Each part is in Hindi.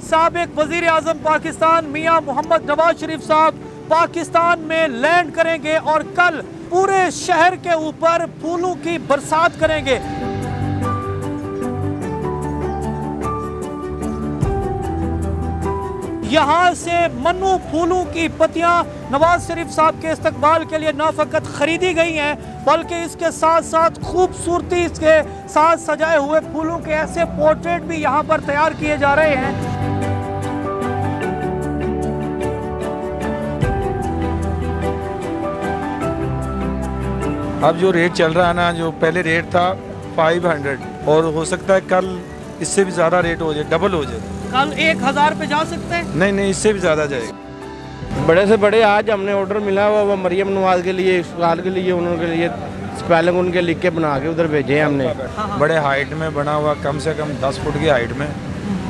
साबिक वजीर आजम पाकिस्तान मियां मोहम्मद नवाज शरीफ साहब पाकिस्तान में लैंड करेंगे और कल पूरे शहर के ऊपर फूलों की बरसात करेंगे। यहाँ से मन्नू फूलों की पत्तियां नवाज शरीफ साहब के इस्तकबाल के लिए न फकत खरीदी गई हैं बल्कि इसके साथ साथ खूबसूरती इसके साथ सजाए हुए फूलों के ऐसे पोर्ट्रेट भी यहाँ पर तैयार किए जा रहे हैं। अब जो रेट चल रहा है ना, जो पहले रेट था 500 और हो सकता है कल इससे भी ज़्यादा रेट हो जाए, डबल हो जाए। कल 1000 पे जा सकते हैं? नहीं, इससे भी ज़्यादा जाएगा। बड़े से बड़े आज हमने ऑर्डर मिला हुआ वो मरियम नवाज के लिए, इस्काल के लिए, उनके लिए स्पेलिंग उनके लिख के बना के उधर भेजे हैं हमने। बड़े हाइट में बना हुआ, कम से कम 10 फुट की हाइट में,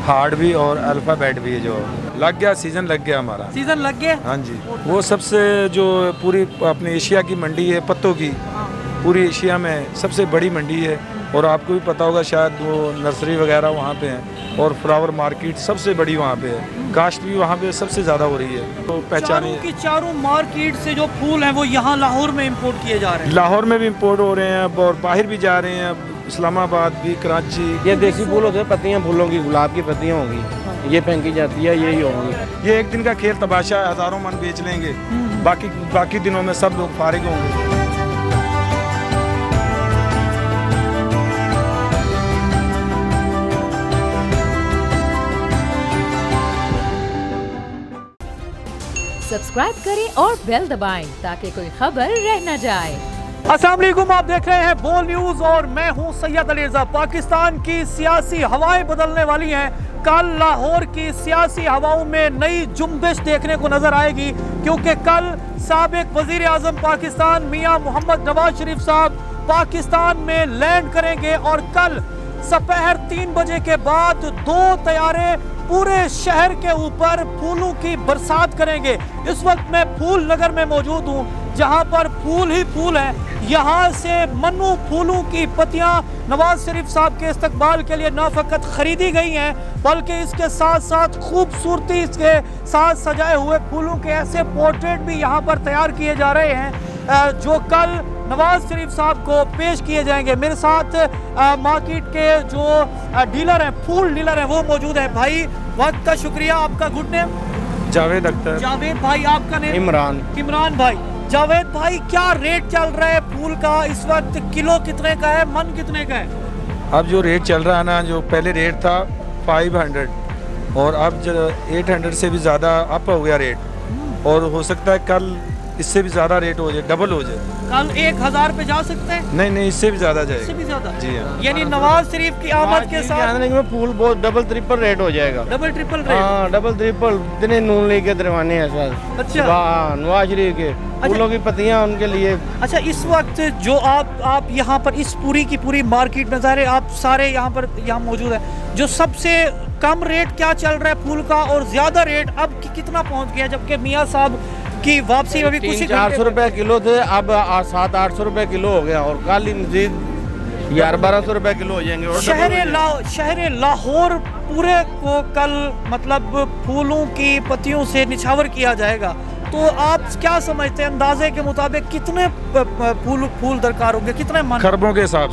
हार्ड भी और अल्फ़ाबेट भी है। जो लग गया, सीज़न लग गया हमारा। सीज़न लग गया? हाँ जी। वो सबसे जो पूरी अपनी एशिया की मंडी है पत्तों की, पूरी एशिया में सबसे बड़ी मंडी है। और आपको भी पता होगा शायद, वो नर्सरी वगैरह वहाँ पे हैं और फ्लावर मार्केट सबसे बड़ी वहाँ पे है। काश्त भी वहाँ पे सबसे ज़्यादा हो रही है। तो पहचानिए कि चारों मार्केट से जो फूल हैं वो यहाँ लाहौर में इंपोर्ट किए जा रहे हैं। लाहौर में भी इंपोर्ट हो रहे हैं और बाहर भी जा रहे हैं, इस्लामाबाद भी, कराची। ये देसी फूल होते हैं, पत्तियाँ फूलों की, गुलाब की पत्तियाँ होंगी, ये फेंकी जाती है, यही होंगी। ये एक दिन का खेल तमाशा, हज़ारों मन बेच लेंगे, बाकी दिनों में सब लोग फारिग होंगे। सब्सक्राइब करें और बेल दबाएं ताकि कोई खबर रह न जाए। अस्सलाम वालेकुम, आप देख रहे हैं बोल न्यूज और मैं हूं सैयद अली रज़ा। पाकिस्तान की सियासी हवाएं बदलने वाली हैं। कल लाहौर की सियासी हवाओं में नई जुम्बिश देखने को नजर आएगी क्योंकि कल साबिक वजीर आजम पाकिस्तान मियां मोहम्मद नवाज शरीफ साहब पाकिस्तान में लैंड करेंगे और कल दोपहर 3 बजे के बाद 2 तैयारे पूरे शहर के ऊपर फूलों की बरसात करेंगे। इस वक्त मैं फूल नगर में मौजूद हूँ जहाँ पर फूल ही फूल हैं। यहाँ से मन्नू फूलों की पत्तियाँ नवाज शरीफ साहब के इस्तकबाल के लिए न फकत खरीदी गई हैं बल्कि इसके साथ साथ खूबसूरती इसके साथ सजाए हुए फूलों के ऐसे पोर्ट्रेट भी यहाँ पर तैयार किए जा रहे हैं जो कल नवाज शरीफ साहब को पेश किए जाएंगे। मेरे साथ मार्केट के जो डीलर हैं, फूल डीलर हैं, वो मौजूद हैं। भाई वक्त का शुक्रिया। आपका गुड नेम? जावेद अख्तर। जावेद भाई, आपका नेम? इमरान भाई। जावेद भाई, क्या रेट चल रहा है फूल का इस वक्त? किलो कितने का है, मन कितने का है? अब जो रेट चल रहा है ना, जो पहले रेट था 500 और अब 800 से भी ज़्यादा अप हो गया रेट और हो सकता है कल इससे भी ज़्यादा रेट हो जाए, डबल हो जाए। कल 1000 पे जा सकते हैं? नहीं, इससे भी ज़्यादा जाएगा। इससे भी ज़्यादा? जी हाँ। यानी नवाज शरीफ की आमद के साथ फूल बहुत डबल ट्रिपल रेट हो जाएगा। Double triple rate? हाँ, डबल ट्रिपल। इतने नून लीग के दरवाने हैं सर। अच्छा। नवाज शरीफ के फूलों की पत्तियाँ उनके लिए। अच्छा, इस वक्त जो आप यहाँ पर इस पूरी की पूरी मार्केट में ज़ाहिर आप सारे यहाँ मौजूद है, जो सबसे कम रेट क्या चल रहा है फूल का और ज्यादा रेट अब कितना पहुँच गया? जबकि मियाँ साहब की वापसी में भी कुछ 400 रुपए किलो थे, अब 700-800 रुपए किलो हो गया और कल मजीद 1100-1200 रुपए किलो हो जाएंगे। शहर लाहौर पूरे को कल मतलब फूलों की पत्तियों से निछावर किया जाएगा। तो आप क्या समझते हैं, अंदाजे के मुताबिक कितने फूल दरकार होंगे, कितने मन? खरबों के हिसाब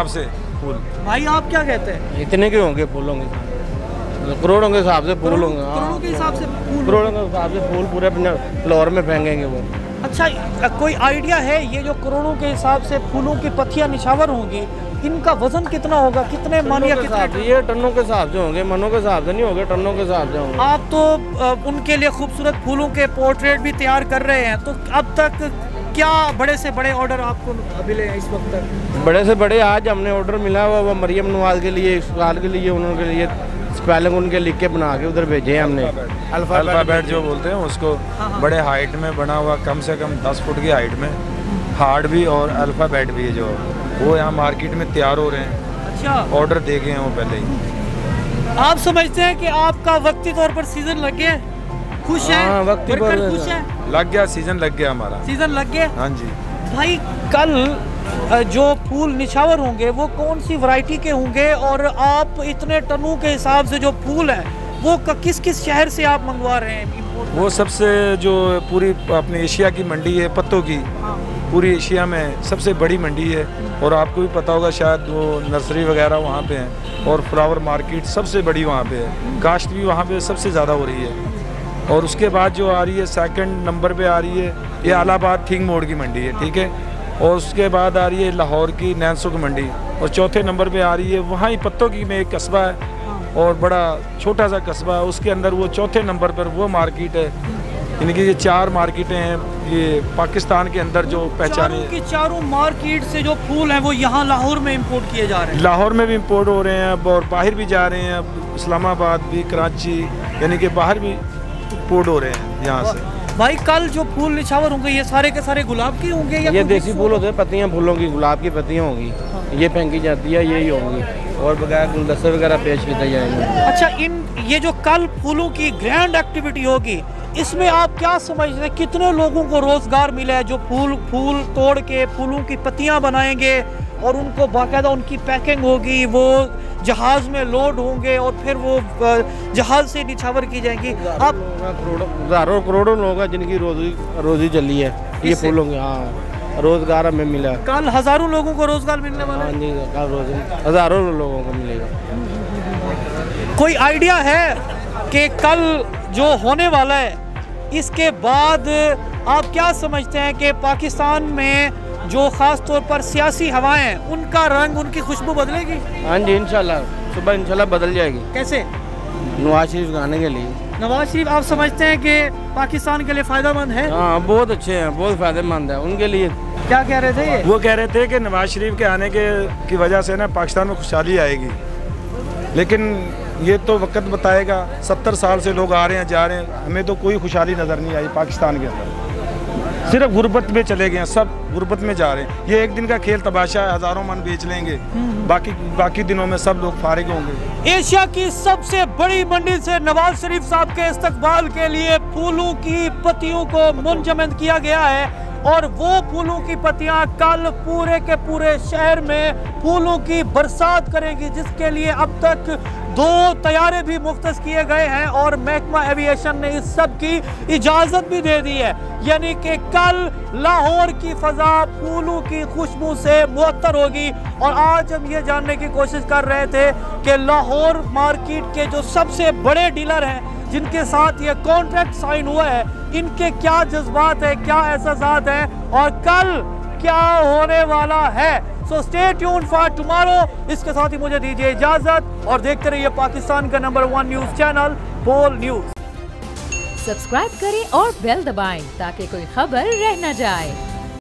से, फूल। भाई आप क्या कहते हैं? इतने के होंगे फूलों के, करोड़ों के हिसाब से फूल होंगे। करोड़ों के हिसाब से फूल? करोड़ों के हिसाब से फूल पूरे लाहौर में फेंकेंगे वो। अच्छा, कोई आइडिया है ये जो करोड़ों के हिसाब से फूलों की पत्तियां निछावर होंगी, इनका वजन कितना होगा, कितने मन या कितने? ये टनों के हिसाब से होंगे, मनों के हिसाब से नहीं होंगे, टनों के हिसाब से होंगे। आप तो उनके लिए खूबसूरत फूलों के पोर्ट्रेट भी तैयार कर रहे हैं, तो अब तक क्या बड़े से बड़े ऑर्डर आपको मिले हैं इस वक्त तक? बड़े से बड़े आज हमने ऑर्डर मिला हुआ वो मरियम नवाज के लिए, इस्काल के लिए, उनके लिए स्पेलिंग उनके लिख के बना के उधर भेजे हैं हमने। अल्फ़ाबेट जो बोलते हैं उसको, बड़े हाइट में बना हुआ, कम से कम 10 फुट की हाइट में, हार्ड भी और अल्फ़ाबेट भी है, जो वो यहाँ मार्केट में तैयार हो रहे हैं। अच्छा, ऑर्डर दे गए हैं वो पहले ही। आप समझते हैं कि आपका वक्ती तौर पर सीजन लग गया? खुश है? वक्ती पर खुश है? लग गया, सीजन लग गया हमारा। सीजन लग गया? हाँ जी। भाई कल जो फूल निछावर होंगे वो कौन सी वैरायटी के होंगे, और आप इतने टनों के हिसाब से जो फूल हैं वो किस किस शहर से आप मंगवा रहे हैं? वो सबसे जो पूरी अपने एशिया की मंडी है पत्तों की, पूरी एशिया में सबसे बड़ी मंडी है। और आपको भी पता होगा शायद वो नर्सरी वगैरह वहाँ पे हैं, और फ्लावर मार्केट सबसे बड़ी वहाँ पे है, काश्त भी वहाँ पे सबसे ज़्यादा हो रही है। और उसके बाद जो आ रही है सेकंड नंबर पे आ रही है ये इलाहाबाद थिंग मोड़ की मंडी है, ठीक है। और उसके बाद आ रही है लाहौर की नैनसुख मंडी, और चौथे नंबर पे आ रही है वहाँ ही पत्तों की में एक कस्बा है और बड़ा छोटा सा कस्बा है, उसके अंदर वो चौथे नंबर पर वो मार्केट है। यानी कि ये 4 मार्केटें हैं ये पाकिस्तान के अंदर जो पहचाने की चारों मार्केट से जो फूल हैं वो यहाँ लाहौर में इंपोर्ट किए जा रहे हैं। लाहौर में भी इंपोर्ट हो रहे हैं अब, और बाहर भी जा रहे हैं अब, इस्लामाबाद भी, कराची, यानी कि बाहर भी इंपोर्ट हो रहे हैं यहाँ से। भाई कल जो फूल निछावर होंगे ये सारे के सारे गुलाब के होंगे या ये देसी फूल होते हैं, पत्तियाँ फूलों की, गुलाब की पत्तियाँ होंगी, ये फेंकी जाती है, यही होंगी, और बगैर गुलदस्ते वगैरह पेश किए जाएंगे। अच्छा, ये जो कल फूलों की ग्रैंड एक्टिविटी होगी इसमें आप क्या समझते हैं कितने लोगों को रोजगार मिला है जो फूल तोड़ के फूलों की पत्तियां बनाएंगे और उनको बाकायदा उनकी पैकिंग होगी, वो जहाज में लोड होंगे और फिर वो जहाज से निछावर की जाएंगी। आप हज़ारों करोड़ों लोग हैं जिनकी रोजी चली है ये फूलों की। हाँ, रोजगार हमें मिला, कल हज़ारों लोगों को रोजगार मिलने वाला है। हाँ जी, कल हज़ारों लोगों को मिलेगा। कोई आइडिया है कि कल जो होने वाला है इसके बाद आप क्या समझते हैं कि पाकिस्तान में जो ख़ास तौर पर सियासी हवाएं हैं उनका रंग, उनकी खुशबू बदलेगी? हाँ जी, इंशाल्लाह सुबह इंशाल्लाह बदल जाएगी। कैसे? नवाज शरीफ आने के लिए। नवाज शरीफ आप समझते हैं कि पाकिस्तान के लिए फ़ायदेमंद है? हाँ, बहुत अच्छे हैं, बहुत फ़ायदेमंद है उनके लिए। क्या कह रहे थे ये? वो कह रहे थे कि नवाज शरीफ के आने की वजह से ना पाकिस्तान में खुशहाली आएगी, लेकिन ये तो वक्त बताएगा। 70 साल से लोग आ रहे हैं जा रहे हैं, हमें तो कोई खुशहाली नज़र नहीं आई पाकिस्तान के अंदर, सिर्फ गुर्बत में चले गए हैं, सब गुर्बत में जा रहे हैं। ये एक दिन का खेल तमाशा है, हज़ारों मन बेच लेंगे, बाकी दिनों में सब लोग फारिग होंगे। एशिया की सबसे बड़ी मंडी से नवाज शरीफ साहब के इस्तकबाल के लिए फूलों की पत्तियों को मुंजमद किया गया है, और वो फूलों की पत्तियां कल पूरे के पूरे शहर में फूलों की बरसात करेंगी, जिसके लिए अब तक 2 तैयारे भी मुख्तस किए गए हैं और महकमा एविएशन ने इस सब की इजाज़त भी दे दी है। यानी कि कल लाहौर की फ़ज़ा फूलों की खुशबू से मुअत्तर होगी। और आज हम ये जानने की कोशिश कर रहे थे कि लाहौर मार्केट के जो सबसे बड़े डीलर हैं जिनके साथ ये कॉन्ट्रैक्ट साइन हुआ है, इनके क्या जज्बात है, क्या एहसासात हैं और कल क्या होने वाला है। So stay tuned for tomorrow. इसके साथ ही मुझे दीजिए इजाजत और देखते रहिए पाकिस्तान का नंबर 1 न्यूज़ चैनल बोल न्यूज़। सब्सक्राइब करें और बेल दबाएं ताकि कोई खबर रह न जाए।